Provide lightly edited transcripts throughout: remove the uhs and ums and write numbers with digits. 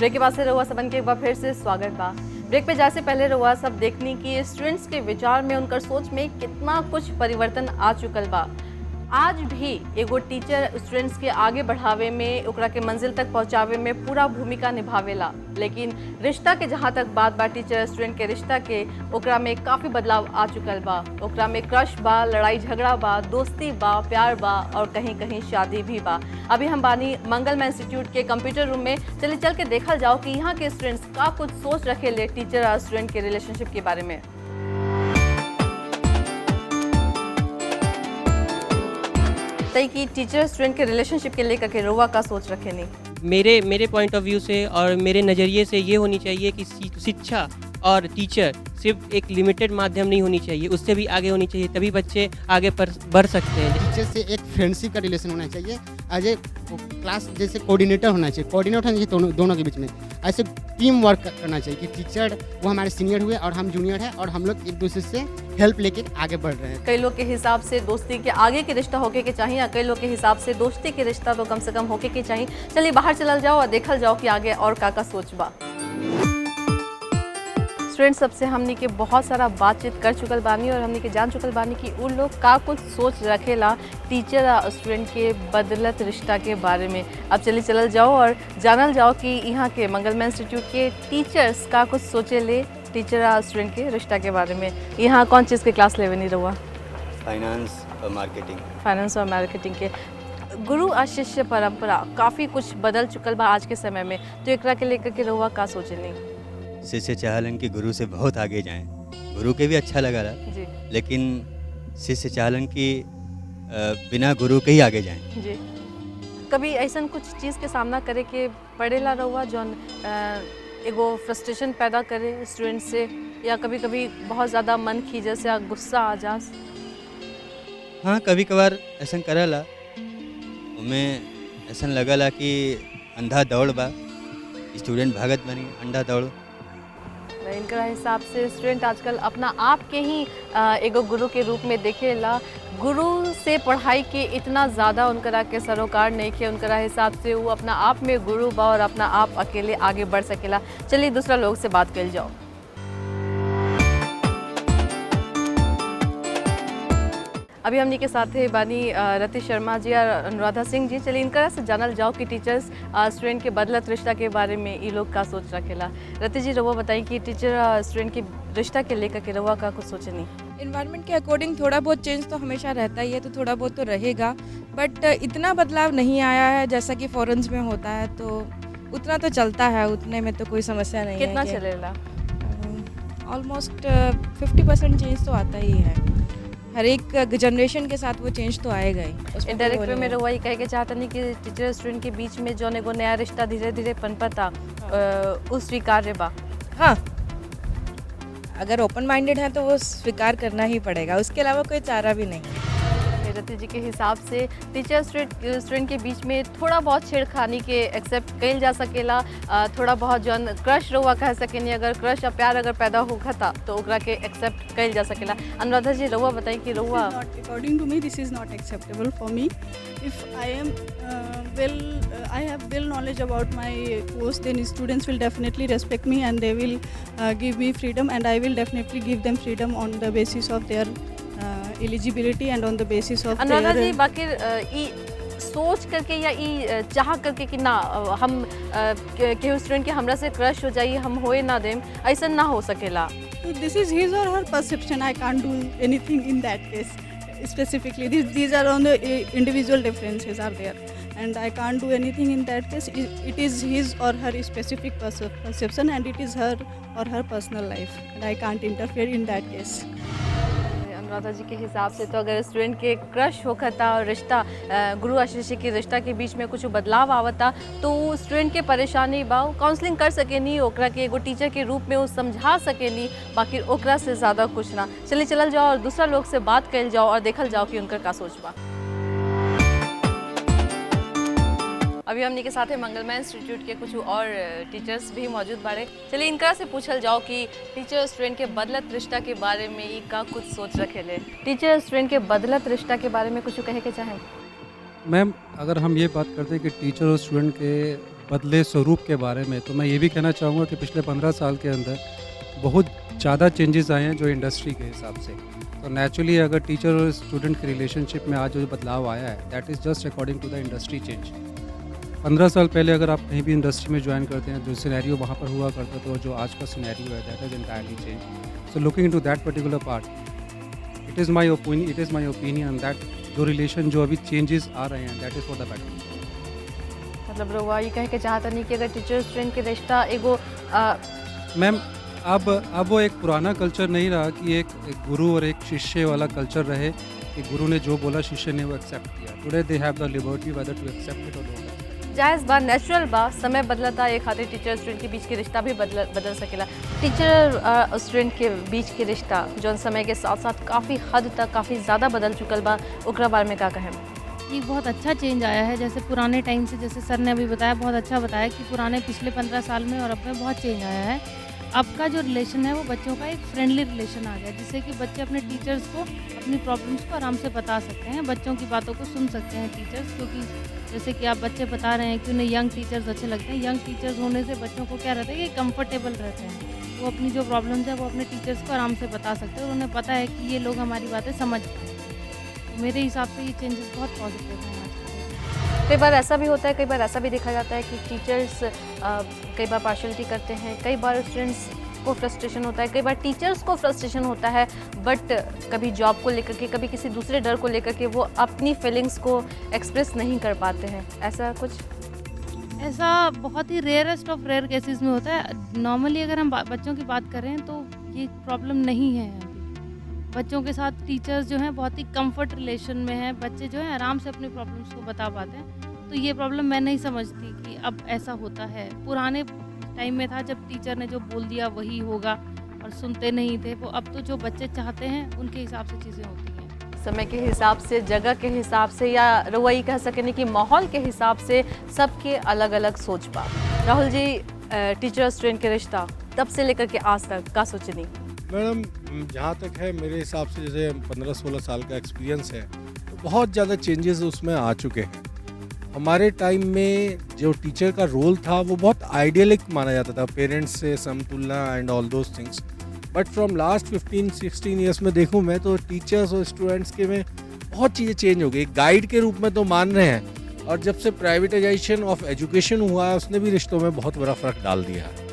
Break के बाद से रउआ सबन के एक बार फिर से स्वागत बा। ब्रेक पे जाए से पहले रउआ सब देखनी कि स्टूडेंट्स के विचार में, उनकर सोच में कितना कुछ परिवर्तन आ चुकल बा। आज भी एगो टीचर स्टूडेंट्स के आगे बढ़ावे में, ओकरा के मंजिल तक पहुंचावे में पूरा भूमिका निभावेला। लेकिन रिश्ता के जहाँ तक बात बा, टीचर स्टूडेंट के रिश्ता के, ओकरा में काफ़ी बदलाव आ चुकल बा। ओकरा में क्रश बा, लड़ाई झगड़ा बा, दोस्ती बा, प्यार बा और कहीं कहीं शादी भी बा। अभी हम बानी मंगलमा इंस्टीट्यूट के कंप्यूटर रूम में। चलिए चल के देखल जाओ कि यहाँ के स्टूडेंट्स का कुछ सोच रखे ले टीचर और स्टूडेंट के रिलेशनशिप के बारे में। तई कि टीचर स्टूडेंट के रिलेशनशिप के लेकर के रउआ का सोच रखे नहीं। मेरे पॉइंट ऑफ व्यू से और मेरे नज़रिए से ये होनी चाहिए कि शिक्षा और टीचर सिर्फ एक लिमिटेड माध्यम नहीं होनी चाहिए, उससे भी आगे होनी चाहिए, तभी बच्चे आगे बढ़ सकते हैं। टीचर से एक फ्रेंडशिप का रिलेशन होना चाहिए, एज ए क्लास जैसे कोऑर्डिनेटर होना चाहिए, कोऑर्डिनेटर होना चाहिए दोनों के बीच में। ऐसे टीम वर्क करना चाहिए कि टीचर वो हमारे सीनियर हुए और हम जूनियर हैं और हम लोग एक दूसरे से हेल्प लेके आगे बढ़ रहे हैं। कई लोग के हिसाब से दोस्ती के आगे के रिश्ता होके के चाहिए, कई लोग के हिसाब से दोस्ती के रिश्ता तो कम से कम होके के चाहिए। चलिए बाहर चलल जाओ और देखल जाओ कि आगे और का सोच बा। स्टूडेंट सबसे हमनी के बहुत सारा बातचीत कर चुकल बानी और हमनी के जान चुकल बानी कि उन लोग का कुछ सोच रखेला टीचर और स्टूडेंट के बदलत रिश्ता के बारे में। अब चलल जाओ और जानल जाओ कि यहाँ के मंगलमा इंस्टीट्यूट के टीचर्स का कुछ सोचे ले टीचर और स्टूडेंट के रिश्ता के बारे में। यहाँ कौन चीज़ के क्लास लेवे नहीं रहुआ? फाइनेंस और मार्केटिंग। फाइनेंस और मार्केटिंग के। गुरु और शिष्य परंपरा काफ़ी कुछ बदल चुकल बा आज के समय में, तो एकरा के लेकर के रहुआ का सोचे नहीं? शिष्य चाहलन कि गुरु से बहुत आगे जाएं। गुरु के भी अच्छा लगा जी, लेकिन शिष्य चाहलन कि बिना गुरु के ही आगे जाएं। जी। कभी ऐसा कुछ चीज़ के सामना करे के पड़ेला रहुआ जौन एगो फ्रस्ट्रेशन पैदा करे स्टूडेंट से, या कभी कभी बहुत ज़्यादा मन खींचे से गुस्सा आ जा? हाँ, कभी कभार ऐसा करला, उमें ऐसा लगला कि अंधा दौड़ बा, स्टूडेंट भागत बनी अंधा दौड़। इनका हिसाब से स्टूडेंट आजकल अपना आप के ही एगो गुरु के रूप में देखेला। गुरु से पढ़ाई के इतना ज़्यादा उनकरा के सरोकार नहीं के, उनकरा हिसाब से वो अपना आप में गुरु बा और अपना आप अकेले आगे बढ़ सकेला। चलिए दूसरा लोग से बात कर जाओ। अभी हमनी के साथ है बानी रति शर्मा जी और अनुराधा सिंह जी। चलिए इनका से जानल जाओ कि टीचर्स स्टूडेंट के बदलत रिश्ता के बारे में ये लोग का सोच रखेला। रति जी रउआ बताई कि टीचर स्टूडेंट के रिश्ता के लेकर के रउआ का कुछ सोचे नहीं? इन्वायरमेंट के अकॉर्डिंग थोड़ा बहुत चेंज तो हमेशा रहता ही है, तो थोड़ा बहुत तो रहेगा, बट इतना बदलाव नहीं आया है जैसा कि फॉरेन्स में होता है, तो उतना तो चलता है, उतने में तो कोई समस्या नहीं है। कितना चलेला? ऑलमोस्ट 50% चेंज तो आता ही है। हर एक जनरेशन के साथ वो चेंज तो आएगा ही। डायरेक्ट वे में रउआ ये कहे के चाहता नहीं कि टीचर स्टूडेंट के बीच में जो एगो नया रिश्ता धीरे धीरे पनपता उस स्वीकार्य बा? हाँ, अगर ओपन माइंडेड है तो वो स्वीकार करना ही पड़ेगा, उसके अलावा कोई चारा भी नहीं। रति जी के हिसाब से टीचर स्टूडेंट के बीच में थोड़ा बहुत छेड़खानी के एक्सेप्ट कइल जा सकेला, थोड़ा बहुत जौन क्रश रउआ कह सकेनी, अगर क्रश या प्यार अगर पैदा होता तो ओकरा के एक्सेप्ट कइल जा सकेला। अनुराधा जी रउआ बताई कि रउआ? According to me, this is not acceptable for me. If I am I have well knowledge about my course, then students will definitely respect me and they will give me freedom, and I will definitely give them freedom on the basis of their eligibility and on the basis of Anuradha ji their बाकी ई सोच करके या ई चाह करके कि ना हम केहू स्टूडेंट के हमरा से क्रश हो जाइए, हम होए ना देम, ऐसा ना हो सकेला। So this is his or her perception. I can't do anything in that case specifically. These are on the individual differences are there, and I can't do anything in that case. It is his or her specific perception, and it is her or her personal life, and I can't interfere in that case. Anuradha जी के हिसाब से तो अगर student के crush होता और रिश्ता गुरु और शिष्य के रिश्ता के बीच में कुछ बदलाव आवता तो स्टूडेंट के परेशानी बा काउंसलिंग कर सकेनी, ओकरा के एगो टीचर के रूप में वो समझा सकेनी, बाकी ओकरा से ज़्यादा कुछ ना। चलिए चलल जाओ और दूसरा लोग से बात कर जाओ और देखल जाओ कि उनका का सोच बा। अभी हमने के साथ है मंगलमा इंस्टीट्यूट के कुछ और टीचर्स भी मौजूद बारे। चलिए इनका से पूछल जाओ कि टीचर स्टूडेंट के बदलत रिश्ता के बारे में ई का कुछ सोच रखेले। टीचर स्टूडेंट के बदलत रिश्ता के बारे में कुछ कहे के चाहें? मैम, अगर हम ये बात करते हैं कि टीचर और स्टूडेंट के बदले स्वरूप के बारे में, तो मैं ये भी कहना चाहूँगा कि पिछले 15 साल के अंदर बहुत ज़्यादा चेंजेस आए हैं जो इंडस्ट्री के हिसाब से। तो नेचुरली अगर टीचर और स्टूडेंट के रिलेशनशिप में आज जो बदलाव आया है, that is just according to the industry change. 15 साल पहले अगर आप कहीं भी इंडस्ट्री में ज्वाइन करते हैं, जो सिनेरियो वहाँ पर हुआ करता था, जो आज का सिनेरियो है, that is entirely change. So looking into that particular part, it is my opinion that जो रिलेशन जो अभी चेंजेस आ रहे हैं, that is for the better. मतलब रउआ ये कहे के चाहता नहीं कि अगर टीचर स्टूडेंट के रिश्ता एगो मैम अब वो एक पुराना कल्चर नहीं रहा कि एक गुरु और एक शिष्य वाला कल्चर रहे कि गुरु ने जो बोला शिष्य ने वो एक्सेप्ट किया। Today they have the liberty whether to accept it और नॉट। जायज़ बा, नेचुरल बा, समय बदलता एक खातिर टीचर स्टूडेंट के बीच के रिश्ता भी बदल सकेला। टीचर स्टूडेंट के बीच के रिश्ता जौन समय के साथ साथ काफ़ी हद तक काफ़ी ज़्यादा बदल चुकल बा, ओकरा बारे में का कहें? ये बहुत अच्छा चेंज आया है। जैसे पुराने टाइम से, जैसे सर ने अभी बताया, बहुत अच्छा बताया कि पुराने पिछले 15 साल में और अब में बहुत चेंज आया है। अब का जो रिलेशन है वो बच्चों का एक फ्रेंडली रिलेशन आ गया, जिससे कि बच्चे अपने टीचर्स को अपनी प्रॉब्लम्स को आराम से बता सकते हैं, बच्चों की बातों को सुन सकते हैं टीचर्स। क्योंकि जैसे कि आप बच्चे बता रहे हैं कि उन्हें यंग टीचर्स अच्छे लगते हैं। यंग टीचर्स होने से बच्चों को क्या रहता है कि कंफर्टेबल रहते हैं, वो अपनी जो प्रॉब्लम्स है वो अपने टीचर्स को आराम से बता सकते हैं और उन्हें पता है कि ये लोग हमारी बातें समझ पाएंगे। तो मेरे हिसाब से ये चेंजेस बहुत पॉजिटिव हैं आज के दिन। कई बार ऐसा भी होता है, कई बार ऐसा भी देखा जाता है कि टीचर्स कई बार पार्शलिटी करते हैं, कई बार स्टूडेंट्स को फ्रस्ट्रेशन होता है, कई बार टीचर्स को फ्रस्ट्रेशन होता है, बट कभी जॉब को लेकर के, कभी किसी दूसरे डर को लेकर के वो अपनी फीलिंग्स को एक्सप्रेस नहीं कर पाते हैं। ऐसा कुछ? ऐसा बहुत ही रेयरेस्ट ऑफ रेयर केसेस में होता है। नॉर्मली अगर हम बच्चों की बात करें तो ये प्रॉब्लम नहीं है अभी। बच्चों के साथ टीचर्स जो हैं बहुत ही कंफर्ट रिलेशन में हैं, बच्चे जो हैं आराम से अपनी प्रॉब्लम्स को बता पाते हैं। तो ये प्रॉब्लम मैं नहीं समझती कि अब ऐसा होता है। पुराने टाइम में था जब टीचर ने जो बोल दिया वही होगा और सुनते नहीं थे वो। अब तो जो बच्चे चाहते हैं उनके हिसाब से चीज़ें होती हैं। समय के हिसाब से, जगह के हिसाब से, या रउआ ये कह सकें कि माहौल के हिसाब से सबके अलग अलग सोच बा। राहुल जी, टीचर स्टूडेंट के रिश्ता तब से लेकर के आज तक का सोचनी? मैडम, जहाँ तक है मेरे हिसाब से, जैसे 15-16 साल का एक्सपीरियंस है, तो बहुत ज़्यादा चेंजेस उसमें आ चुके हैं। हमारे टाइम में जो टीचर का रोल था वो बहुत आइडियलिक माना जाता था, पेरेंट्स से समतुलना and all those things. But from last 15-16 years में देखूँ मैं तो टीचर्स और स्टूडेंट्स के में बहुत चीज़ें चेंज हो गई। गाइड के रूप में तो मान रहे हैं, और जब से प्राइवेटाइजेशन ऑफ एजुकेशन हुआ है उसने भी रिश्तों में बहुत बड़ा फ़र्क डाल दिया है।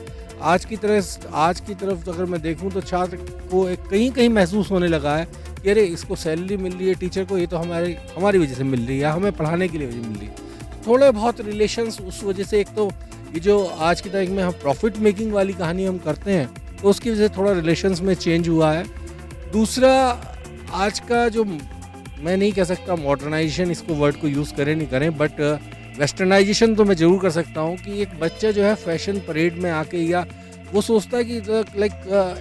आज की तरफ अगर मैं देखूं तो छात्र को कहीं कहीं महसूस होने लगा है कि अरे इसको सैलरी मिल रही है टीचर को, ये तो हमारी वजह से मिल रही है, हमें पढ़ाने के लिए वजह मिल रही है। थोड़े बहुत रिलेशंस उस वजह से, एक तो ये जो आज की तारीख में हम प्रॉफिट मेकिंग वाली कहानी हम करते हैं तो उसकी वजह से थोड़ा रिलेशंस में चेंज हुआ है। दूसरा, आज का जो, मैं नहीं कह सकता मॉडर्नाइजेशन, इसको वर्ड को यूज़ करें नहीं करें, बट वेस्टर्नाइजेशन तो मैं ज़रूर कर सकता हूँ कि एक बच्चा जो है फैशन परेड में आके, या वो सोचता है कि लाइक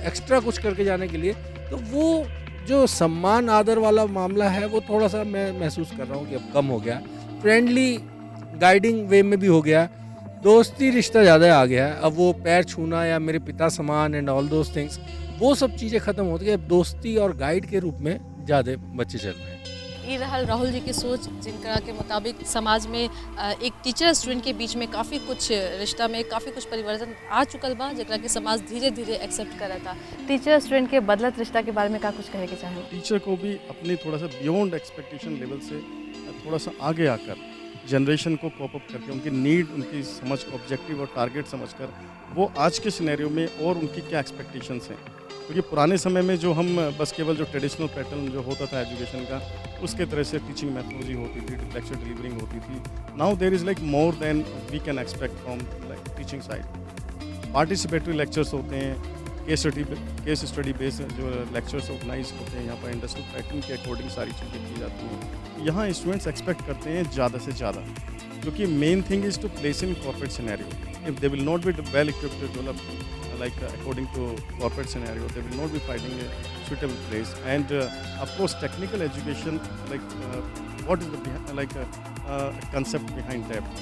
एक्स्ट्रा कुछ करके जाने के लिए, तो वो जो सम्मान आदर वाला मामला है वो थोड़ा सा मैं महसूस कर रहा हूँ कि अब कम हो गया। फ्रेंडली गाइडिंग वे में भी हो गया, दोस्ती रिश्ता ज़्यादा आ गया है। अब वो पैर छूना या मेरे पिता समान एंड ऑल दोज थिंग्स, वो सब चीज़ें ख़त्म होती है। अब दोस्ती और गाइड के रूप में ज़्यादा बच्चे चल रहे हैं। ये रहल राहुल जी की सोच, जिनका के मुताबिक समाज में एक टीचर स्टूडेंट के बीच में काफ़ी कुछ रिश्ता में काफ़ी कुछ परिवर्तन आ चुकल बा, जरा कि समाज धीरे धीरे एक्सेप्ट करता। टीचर स्टूडेंट के बदलत रिश्ता के बारे में का कुछ कहे के चाहें? टीचर को भी अपनी थोड़ा सा बियॉन्ड एक्सपेक्टेशन लेवल से थोड़ा सा आगे आकर जनरेशन को कॉप अप करके उनकी नीड, उनकी समझ, ऑब्जेक्टिव और टारगेट समझकर वो आज के सिनेरियो में और उनकी क्या एक्सपेक्टेशंस हैं। क्योंकि पुराने समय में जो हम बस केवल जो ट्रेडिशनल पैटर्न जो होता था एजुकेशन का, उसके तरह से टीचिंग मैथोलॉजी होती थी, लेक्चर डिलीवरिंग होती थी। Now there is like more than we can expect from like teaching side. Participatory lectures होते हैं, केस स्टडी बेस्ड जो लेक्चर्स ऑर्गेनाइज होते हैं, यहाँ पर इंडस्ट्रियल पैटर्न के अकॉर्डिंग सारी चीज़ें की जाती हैं। यहाँ स्टूडेंट्स एक्सपेक्ट करते हैं ज़्यादा से ज़्यादा, क्योंकि main thing is to place in corporate scenario. If they will not be well equipped to develop like according to corporate scenario, they will not be finding a suitable place. And of course technical education, like what is the concept behind that?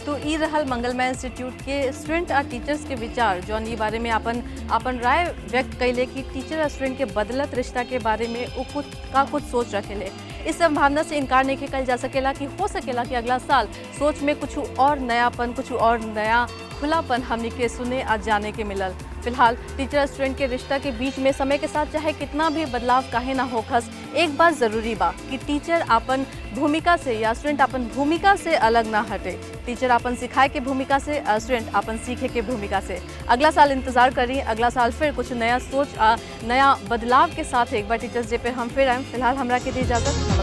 तो ई रहल मंगलमय institute के student और teachers के विचार, जौन ई बारे में अपन राय व्यक्त कैले कि टीचर और स्टूडेंट के बदलत रिश्ता के बारे में वो कुछ सोच रखेले। इस संभावना से इनकार नहीं कल जा सकेला कि हो सकेला कि अगला साल सोच में कुछ और नयापन, कुछ और नया खुलापन हमने के सुने आज जाने के मिलल। फिलहाल टीचर स्टूडेंट के रिश्ता के बीच में समय के साथ चाहे कितना भी बदलाव काहे ना होखस, एक बात जरूरी बा कि टीचर अपन भूमिका से या स्टूडेंट अपन भूमिका से अलग ना हटे। टीचर अपन सिखाए के भूमिका से, स्टूडेंट अपन सीखे के भूमिका से। अगला साल इंतजार करिए, अगला साल फिर कुछ नया सोच, नया बदलाव के साथ एक बार टीचर्स डे पे हम फिर आए। फिलहाल हमरा के दी इजाजत।